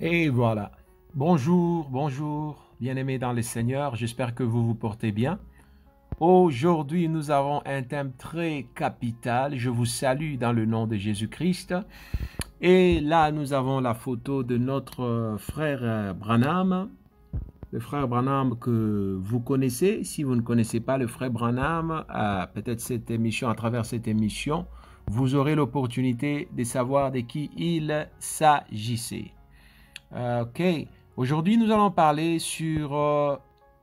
Et voilà. Bonjour, bonjour, bien-aimés dans le Seigneur, j'espère que vous vous portez bien. Aujourd'hui, nous avons un thème très capital. Je vous salue dans le nom de Jésus-Christ. Et là, nous avons la photo de notre frère Branham. Le frère Branham que vous connaissez. Si vous ne connaissez pas le frère Branham, peut-être cette émission, à travers cette émission, vous aurez l'opportunité de savoir de qui il s'agissait. Ok, aujourd'hui nous allons parler sur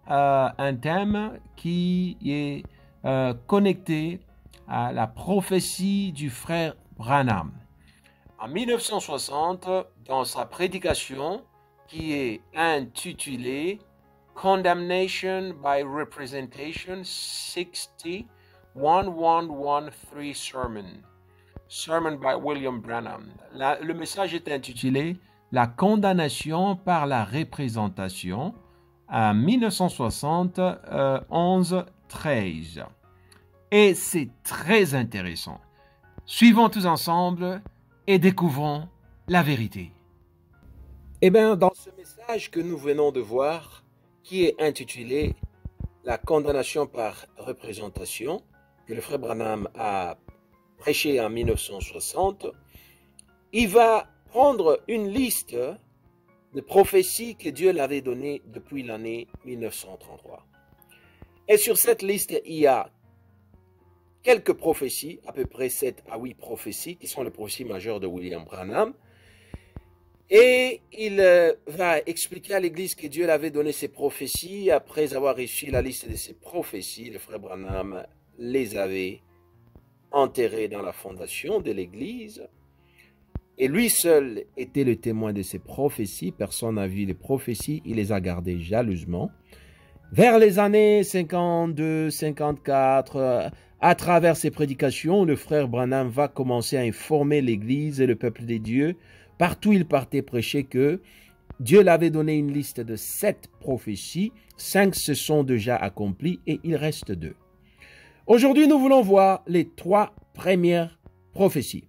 un thème qui est connecté à la prophétie du frère Branham. En 1960, dans sa prédication qui est intitulée Condemnation by Representation 60 1113 Sermon by William Branham. Le message est intitulé La condamnation par la représentation en 1960, 11-13. Et c'est très intéressant. Suivons tous ensemble et découvrons la vérité. Eh bien, dans ce message que nous venons de voir, qui est intitulé La condamnation par représentation, que le frère Branham a prêché en 1960, il va prendre une liste de prophéties que Dieu l'avait données depuis l'année 1933. Et sur cette liste, il y a quelques prophéties, à peu près 7 à 8 prophéties, qui sont les prophéties majeures de William Branham. Et il va expliquer à l'Église que Dieu l'avait donné ces prophéties. Après avoir reçu la liste de ces prophéties, le frère Branham les avait enterrées dans la fondation de l'Église. Et lui seul était le témoin de ces prophéties. Personne n'a vu les prophéties, il les a gardées jalousement. Vers les années 52, 54, à travers ses prédications, le frère Branham va commencer à informer l'Église et le peuple de Dieu. Partout il partait prêcher que Dieu l'avait donné une liste de 7 prophéties. 5 se sont déjà accomplies et il reste 2. Aujourd'hui, nous voulons voir les 3 premières prophéties.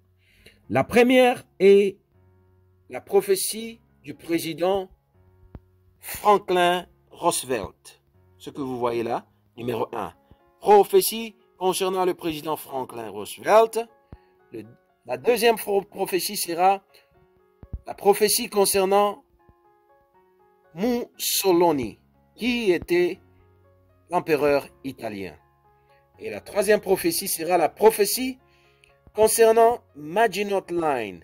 La première est la prophétie du président Franklin Roosevelt. Ce que vous voyez là, numéro 1. Prophétie concernant le président Franklin Roosevelt. La deuxième prophétie sera la prophétie concernant Mussolini, qui était l'empereur italien. Et la troisième prophétie sera la prophétie concernant Maginot Line.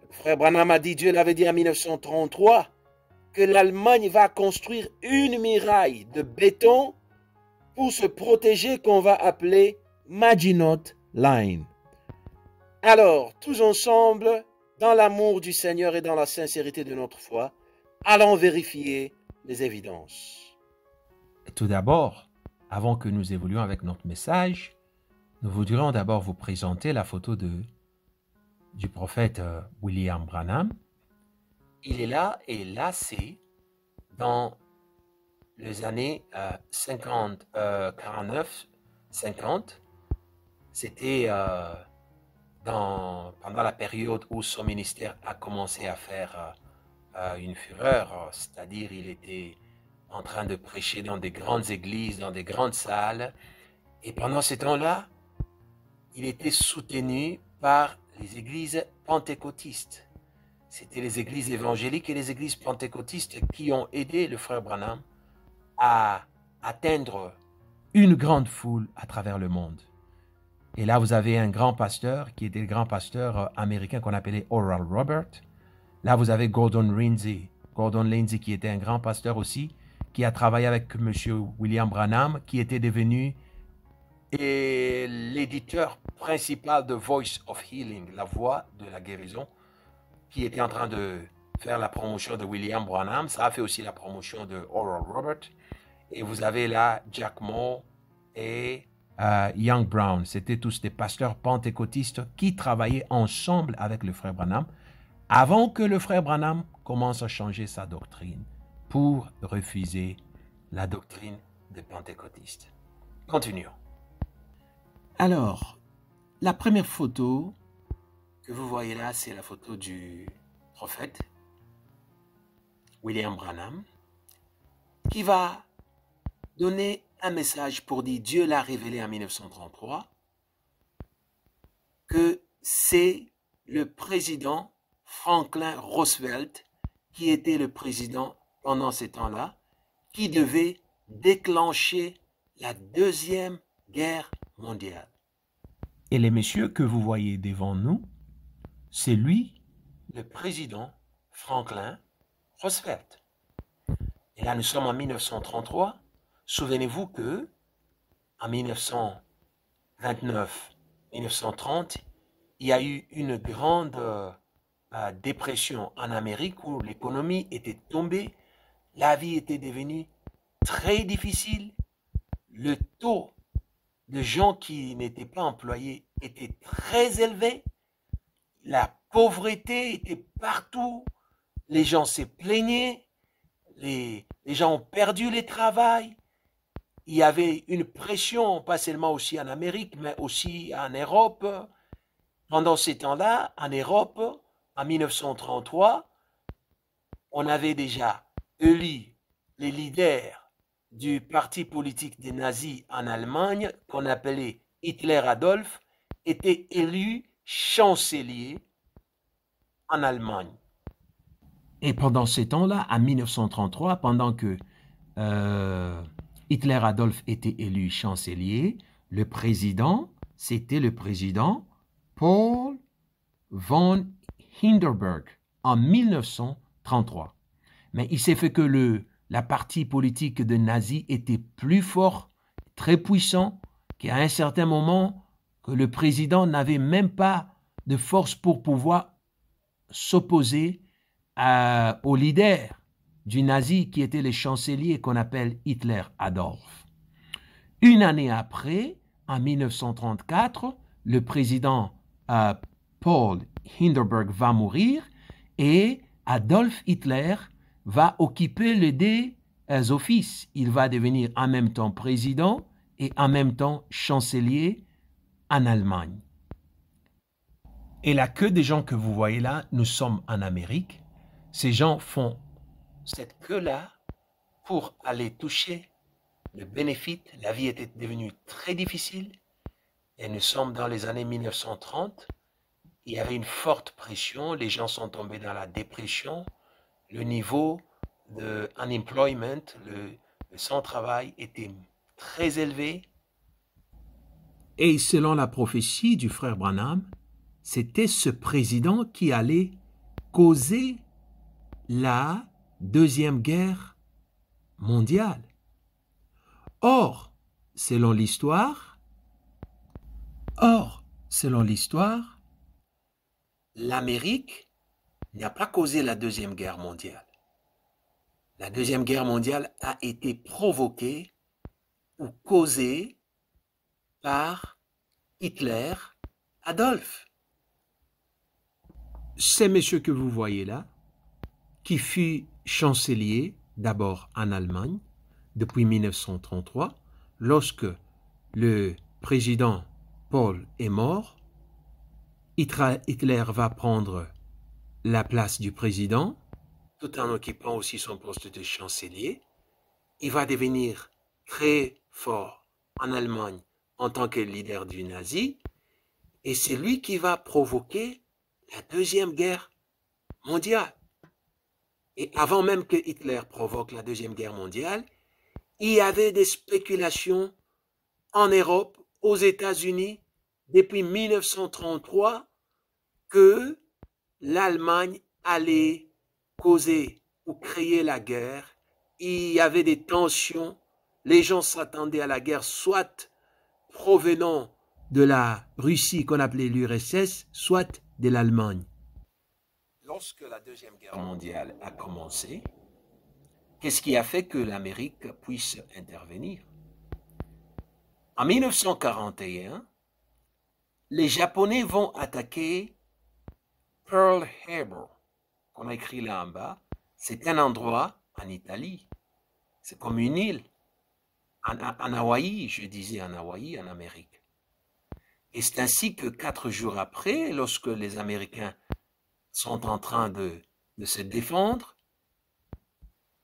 Le frère Branham a dit, Dieu l'avait dit en 1933, que l'Allemagne va construire une muraille de béton pour se protéger qu'on va appeler Maginot Line. Alors, tous ensemble, dans l'amour du Seigneur et dans la sincérité de notre foi, allons vérifier les évidences. Tout d'abord, avant que nous évoluions avec notre message, nous voudrions d'abord vous présenter la photo du prophète William Branham. Il est là et là c'est dans les années 50, 49, 50. C'était pendant la période où son ministère a commencé à faire une fureur, c'est-à-dire il était en train de prêcher dans des grandes églises, dans des grandes salles, et pendant ce temps-là, il était soutenu par les églises pentecôtistes. C'était les églises évangéliques et les églises pentecôtistes qui ont aidé le frère Branham à atteindre une grande foule à travers le monde. Et là, vous avez un grand pasteur qui était le grand pasteur américain qu'on appelait Oral Robert. Là, vous avez Gordon Lindsay. Gordon Lindsay qui était un grand pasteur aussi, qui a travaillé avec M. William Branham, qui était devenu l'éditeur principal de Voice of Healing, la voix de la guérison, qui était en train de faire la promotion de William Branham. Ça a fait aussi la promotion de Oral Robert. Et vous avez là Jack Moore et Young Brown. C'était tous des pasteurs pentecôtistes qui travaillaient ensemble avec le frère Branham avant que le frère Branham commence à changer sa doctrine pour refuser la doctrine des pentecôtistes. Continuons. Alors, la première photo que vous voyez là, c'est la photo du prophète. William Branham, qui va donner un message pour dire, Dieu l'a révélé en 1933, que c'est le président Franklin Roosevelt, qui était le président pendant ces temps-là, qui devait déclencher la Deuxième Guerre mondiale. Et les messieurs que vous voyez devant nous, c'est lui, le président Franklin Roosevelt. Et là, nous sommes en 1933. Souvenez-vous que en 1929-1930, il y a eu une grande dépression en Amérique où l'économie était tombée, la vie était devenue très difficile, le taux de gens qui n'étaient pas employés était très élevé, la pauvreté était partout, les gens se plaignaient, les gens ont perdu le travail, il y avait une pression, pas seulement aussi en Amérique, mais aussi en Europe. Pendant ces temps-là, en Europe, en 1933, on avait déjà élu les leaders du parti politique des nazis en Allemagne, qu'on appelait Hitler Adolf, était élu chancelier en Allemagne. Et pendant ces temps-là, en 1933, pendant que Hitler Adolf était élu chancelier, le président, c'était le président Paul von Hindenburg en 1933. Mais il s'est fait que la partie politique de nazis était plus fort, très puissant, qu'à un certain moment, que le président n'avait même pas de force pour pouvoir s'opposer au leader du nazi qui était le chancelier qu'on appelle Hitler Adolf. Une année après, en 1934, le président Paul Hindenburg va mourir et Adolf Hitler va occuper les deux offices. Il va devenir en même temps président et en même temps chancelier en Allemagne. Et la queue des gens que vous voyez là, nous sommes en Amérique. Ces gens font cette queue-là pour aller toucher le bénéfice. La vie était devenue très difficile et nous sommes dans les années 1930. Il y avait une forte pression, les gens sont tombés dans la dépression, le niveau de unemployment, le sans-travail était très élevé. Et selon la prophétie du frère Branham, c'était ce président qui allait causer la Deuxième Guerre mondiale. Or, selon l'histoire, l'Amérique n'a pas causé la Deuxième Guerre mondiale. La Deuxième Guerre mondiale a été provoquée ou causée par Hitler Adolf. C'est monsieur que vous voyez là, qui fut chancelier d'abord en Allemagne depuis 1933, lorsque le président Paul est mort, Hitler va prendre la place du président, tout en occupant aussi son poste de chancelier. Il va devenir très fort en Allemagne en tant que leader du nazi, et c'est lui qui va provoquer la Deuxième Guerre mondiale. Et avant même que Hitler provoque la Deuxième Guerre mondiale, il y avait des spéculations en Europe, aux États-Unis, depuis 1933, que l'Allemagne allait causer ou créer la guerre. Il y avait des tensions, les gens s'attendaient à la guerre, soit provenant de la Russie qu'on appelait l'URSS, soit de l'Allemagne. Lorsque la Deuxième Guerre mondiale a commencé, qu'est-ce qui a fait que l'Amérique puisse intervenir? En 1941, les Japonais vont attaquer Pearl Harbor, qu'on a écrit là en bas. C'est un endroit en Italie. C'est comme une île. En Hawaï, je disais en Hawaï, en Amérique. Et c'est ainsi que 4 jours après, lorsque les Américains sont en train de se défendre,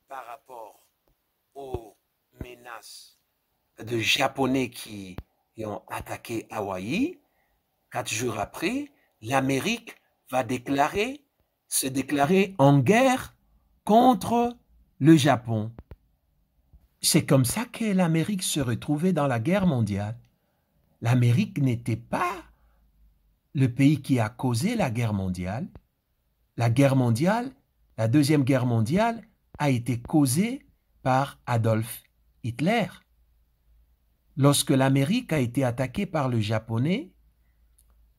par rapport aux menaces de Japonais qui ont attaqué Hawaï, 4 jours après, l'Amérique va se déclarer en guerre contre le Japon. C'est comme ça que l'Amérique se retrouvait dans la guerre mondiale. L'Amérique n'était pas le pays qui a causé la guerre mondiale. La guerre mondiale, la Deuxième Guerre mondiale, a été causée par Adolf Hitler. Lorsque l'Amérique a été attaquée par le Japonais,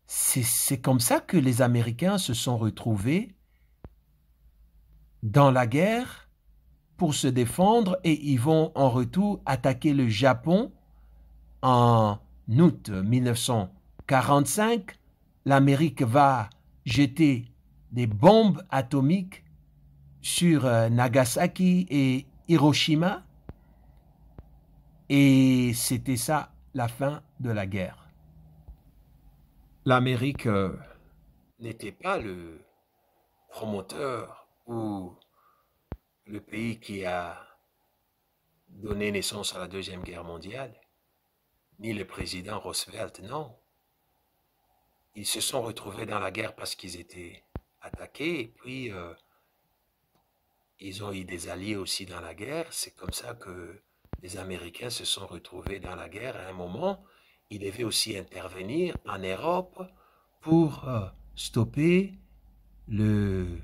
c'est comme ça que les Américains se sont retrouvés dans la guerre pour se défendre et ils vont en retour attaquer le Japon en août 1945. L'Amérique va jeter des bombes atomiques sur Nagasaki et Hiroshima. Et c'était ça la fin de la guerre. L'Amérique n'était pas le promoteur ou le pays qui a donné naissance à la Deuxième Guerre mondiale, ni le président Roosevelt, non. Ils se sont retrouvés dans la guerre parce qu'ils étaient attaqués et puis ils ont eu des alliés aussi dans la guerre. C'est comme ça que les Américains se sont retrouvés dans la guerre. À un moment, ils devaient aussi intervenir en Europe pour stopper le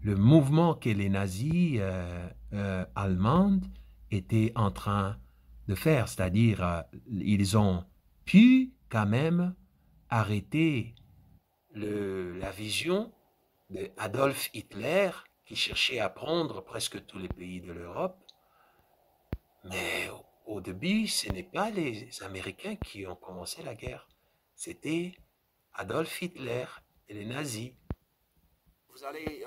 mouvement que les nazis allemands étaient en train de faire. C'est-à-dire, ils ont pu quand même arrêter la vision d'Adolf Hitler qui cherchait à prendre presque tous les pays de l'Europe. Mais au début, ce n'est pas les Américains qui ont commencé la guerre. C'était Adolf Hitler et les nazis. Vous allez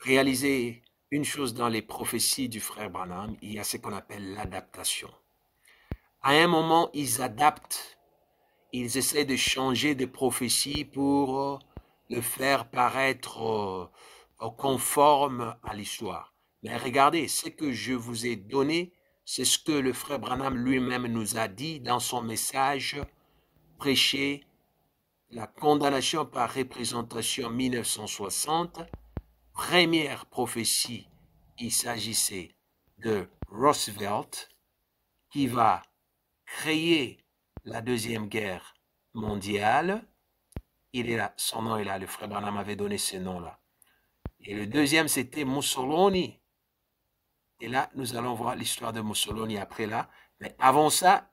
réaliser une chose dans les prophéties du frère Branham, il y a ce qu'on appelle l'adaptation. À un moment, ils adaptent, ils essaient de changer de prophétie pour le faire paraître conforme à l'histoire. Mais regardez, ce que je vous ai donné, c'est ce que le frère Branham lui-même nous a dit dans son message prêché, la condamnation par représentation 1960. Première prophétie, il s'agissait de Roosevelt qui va créer la Deuxième Guerre mondiale. Il est là, son nom est là, le frère Branham avait donné ce nom-là. Et le deuxième, c'était Mussolini. Et là, nous allons voir l'histoire de Mussolini après là. Mais avant ça,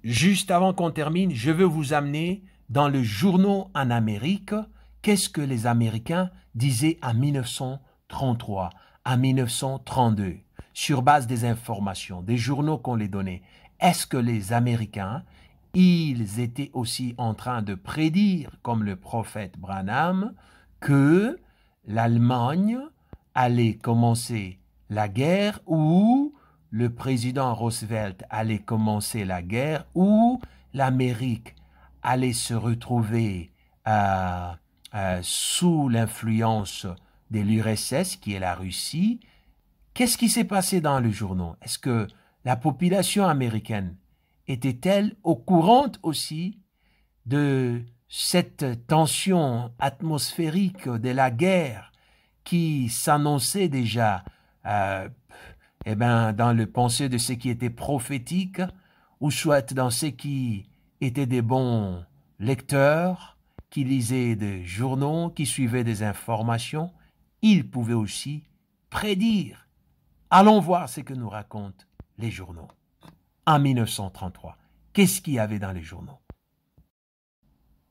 juste avant qu'on termine, je veux vous amener dans le journaux en Amérique. Qu'est-ce que les Américains disaient en 1933, en 1932, sur base des informations, des journaux qu'on les donnait? Est-ce que les Américains, ils étaient aussi en train de prédire, comme le prophète Branham, que l'Allemagne allait commencer la guerre ou le président Roosevelt allait commencer la guerre ou l'Amérique allait se retrouver sous l'influence de l'URSS, qui est la Russie? Qu'est-ce qui s'est passé dans le journal? Est-ce que la population américaine était-elle au courant aussi de cette tension atmosphérique de la guerre qui s'annonçait déjà dans le pensée de ceux qui étaient prophétiques, ou soit dans ceux qui étaient des bons lecteurs, qui lisaient des journaux, qui suivaient des informations? Ils pouvaient aussi prédire. Allons voir ce que nous racontent les journaux. En 1933, qu'est-ce qu'il y avait dans les journaux?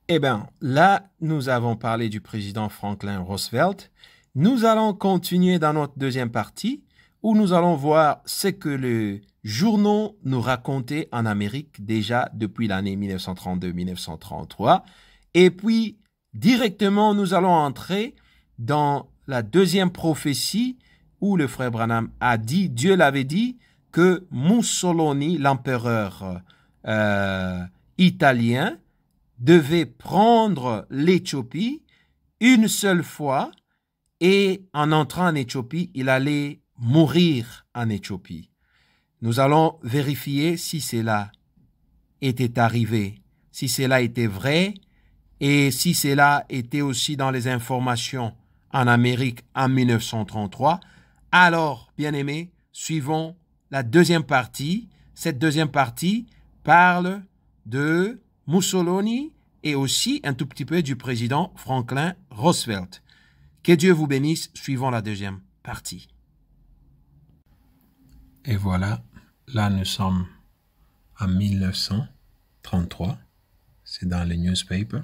Eh bien, là, nous avons parlé du président Franklin Roosevelt. Nous allons continuer dans notre deuxième partie où nous allons voir ce que les journaux nous racontaient en Amérique déjà depuis l'année 1932-1933. Et puis, directement, nous allons entrer dans la deuxième prophétie où le frère Branham a dit, Dieu l'avait dit, que Mussolini, l'empereur italien, devait prendre l'Éthiopie une seule fois et en entrant en Éthiopie, il allait mourir en Éthiopie. Nous allons vérifier si cela était arrivé, si cela était vrai et si cela était aussi dans les informations en Amérique en 1933. Alors, bien-aimés, suivons la deuxième partie. Cette deuxième partie parle de Mussolini et aussi un tout petit peu du président Franklin Roosevelt. Que Dieu vous bénisse. Suivons la deuxième partie. Et voilà, là nous sommes en 1933. C'est dans les newspapers.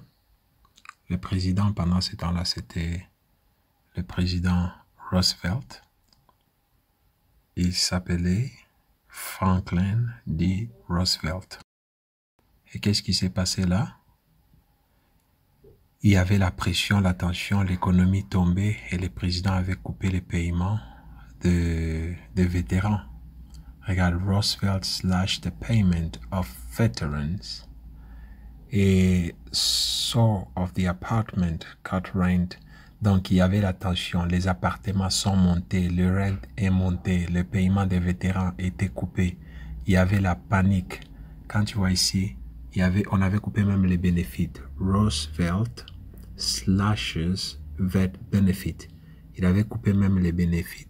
Le président pendant ce temps-là, c'était le président Roosevelt. Il s'appelait Franklin D. Roosevelt. Et qu'est-ce qui s'est passé là? Il y avait la pression, la tension, l'économie tombait et le président avait coupé les paiements de vétérans. Regarde, Roosevelt slashed the payment of veterans. Et so of the apartment cut rent. Donc, il y avait la tension. Les appartements sont montés, le rent est monté, le paiement des vétérans était coupé. Il y avait la panique. Quand tu vois ici, on avait coupé même les bénéfices. Roosevelt slashes vet benefit. Il avait coupé même les bénéfices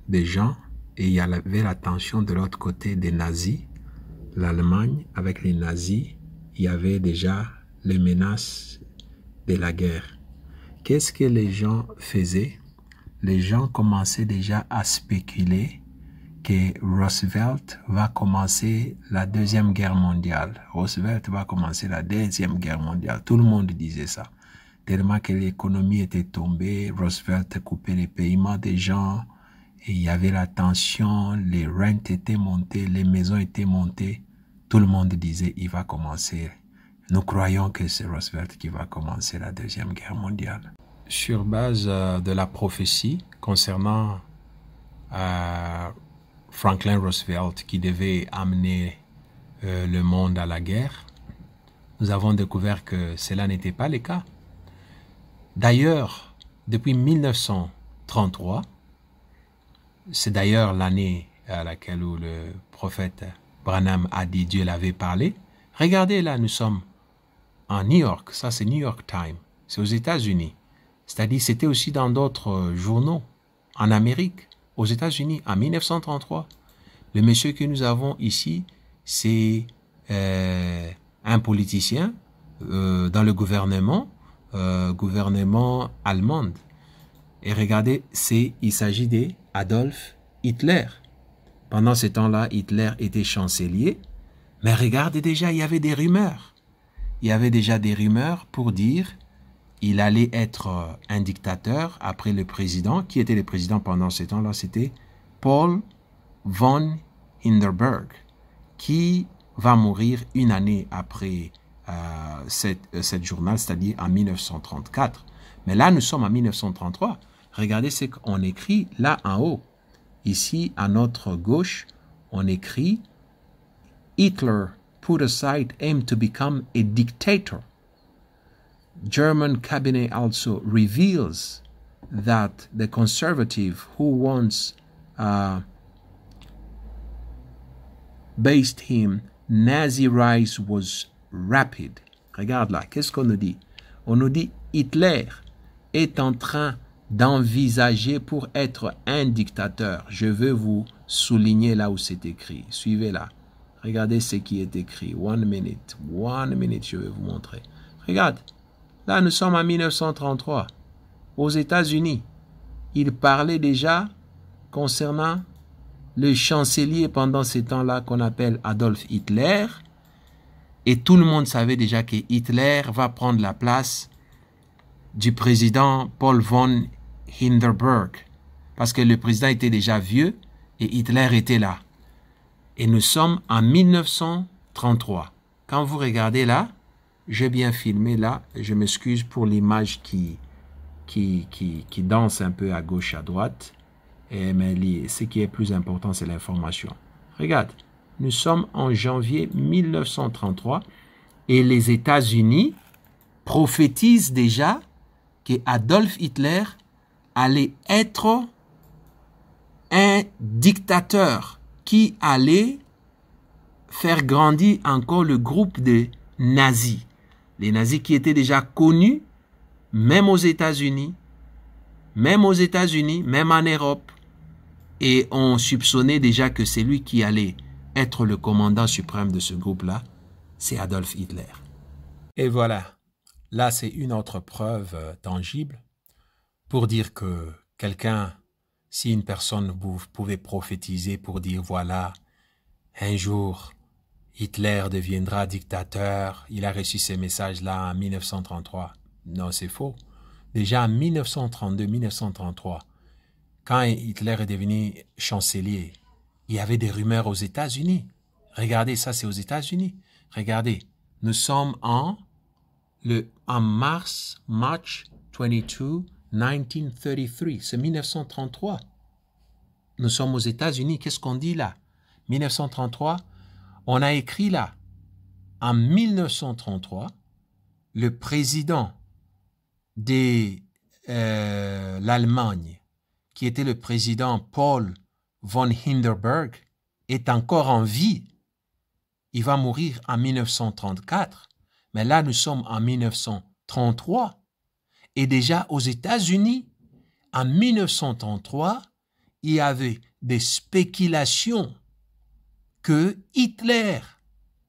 des gens. Et il y avait la tension de l'autre côté des nazis. L'Allemagne, avec les nazis, il y avait déjà les menaces de la guerre. Qu'est-ce que les gens faisaient? Les gens commençaient déjà à spéculer que Roosevelt va commencer la Deuxième Guerre mondiale. Roosevelt va commencer la Deuxième Guerre mondiale. Tout le monde disait ça. Tellement que l'économie était tombée, Roosevelt coupait les paiements des gens, et il y avait la tension, les rents étaient montés, les maisons étaient montées. Tout le monde disait, il va commencer. Nous croyons que c'est Roosevelt qui va commencer la Deuxième Guerre mondiale. Sur base de la prophétie concernant Franklin Roosevelt qui devait amener le monde à la guerre, nous avons découvert que cela n'était pas le cas. D'ailleurs, depuis 1933, c'est d'ailleurs l'année à laquelle où le prophète Branham a dit Dieu l'avait parlé. Regardez là, nous sommes en New York. Ça, c'est New York Times. C'est aux États-Unis. C'est-à-dire, c'était aussi dans d'autres journaux en Amérique, aux États-Unis, en 1933. Le monsieur que nous avons ici, c'est un politicien dans le gouvernement allemand. Et regardez, il s'agit d'Adolf Hitler. Pendant ce temps-là, Hitler était chancelier. Mais regardez déjà, il y avait des rumeurs. Il y avait déjà des rumeurs pour dire il allait être un dictateur après le président. Qui était le président pendant ce temps-là? C'était Paul von Hindenburg, qui va mourir une année après cette journal, c'est-à-dire en 1934. Mais là, nous sommes en 1933. Regardez ce qu'on écrit là en haut. Ici, à notre gauche, on écrit Hitler put aside aim to become a dictator. German cabinet also reveals that the conservative who once based him, Nazi rise was rapid. Regarde là, qu'est-ce qu'on nous dit? On nous dit Hitler est en train d'envisager pour être un dictateur. Je veux vous souligner là où c'est écrit. Suivez là. Regardez ce qui est écrit. One minute, je vais vous montrer. Regarde. Là, nous sommes en 1933. Aux États-Unis. Il parlait déjà concernant le chancelier pendant ces temps-là qu'on appelle Adolf Hitler. Et tout le monde savait déjà que Hitler va prendre la place du président Paul von Hindenburg. Parce que le président était déjà vieux et Hitler était là. Et nous sommes en 1933. Quand vous regardez là, j'ai bien filmé là, je m'excuse pour l'image qui danse un peu à gauche, à droite. Mais ce qui est plus important, c'est l'information. Regarde, nous sommes en janvier 1933 et les États-Unis prophétisent déjà que Adolf Hitler allait être un dictateur qui allait faire grandir encore le groupe des nazis. Les nazis qui étaient déjà connus, même aux États-Unis, même en Europe. Et on soupçonnait déjà que c'est lui qui allait être le commandant suprême de ce groupe-là. C'est Adolf Hitler. Et voilà. Là, c'est une autre preuve tangible pour dire que quelqu'un, si une personne vous pouvait prophétiser pour dire, voilà, un jour, Hitler deviendra dictateur, il a reçu ces messages-là en 1933. Non, c'est faux. Déjà en 1932-1933, quand Hitler est devenu chancelier, il y avait des rumeurs aux États-Unis. Regardez, ça c'est aux États-Unis. Regardez, nous sommes en March 22, 1933. C'est 1933. Nous sommes aux États-Unis. Qu'est-ce qu'on dit là? 1933. On a écrit là. En 1933, le président de l'Allemagne, qui était le président Paul von Hindenburg, est encore en vie. Il va mourir en 1934. Mais là, nous sommes en 1933. Et déjà aux États-Unis, en 1933, il y avait des spéculations que Hitler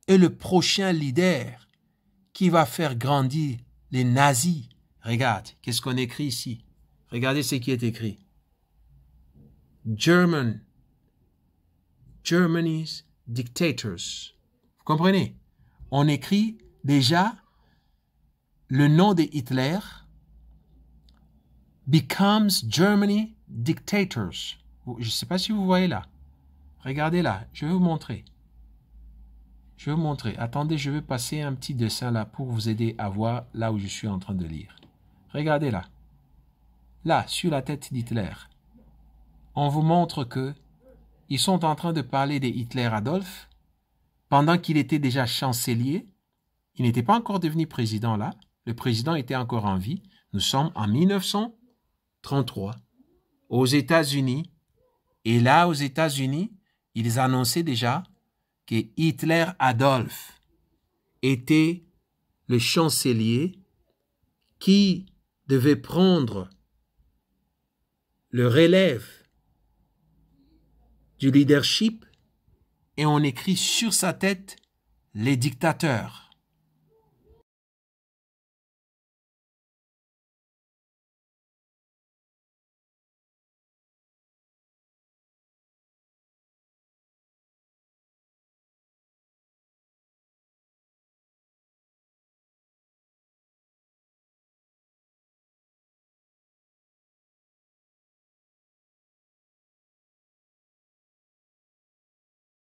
est le prochain leader qui va faire grandir les nazis. Regarde, qu'est-ce qu'on écrit ici? Regardez ce qui est écrit. Germany's dictators. Vous comprenez? On écrit déjà le nom de Hitler becomes Germany dictators. Je ne sais pas si vous voyez là. Regardez là, je vais vous montrer. Attendez, je vais passer un petit dessin là pour vous aider à voir là où je suis en train de lire. Regardez là. Là, sur la tête d'Hitler. On vous montre que ils sont en train de parler de Hitler Adolphe pendant qu'il était déjà chancelier. Il n'était pas encore devenu président là. Le président était encore en vie. Nous sommes en 1933 aux États-Unis. Et là, aux États-Unis, ils annonçaient déjà que Hitler Adolphe était le chancelier qui devait prendre le relève du leadership, et on écrit sur sa tête les dictateurs.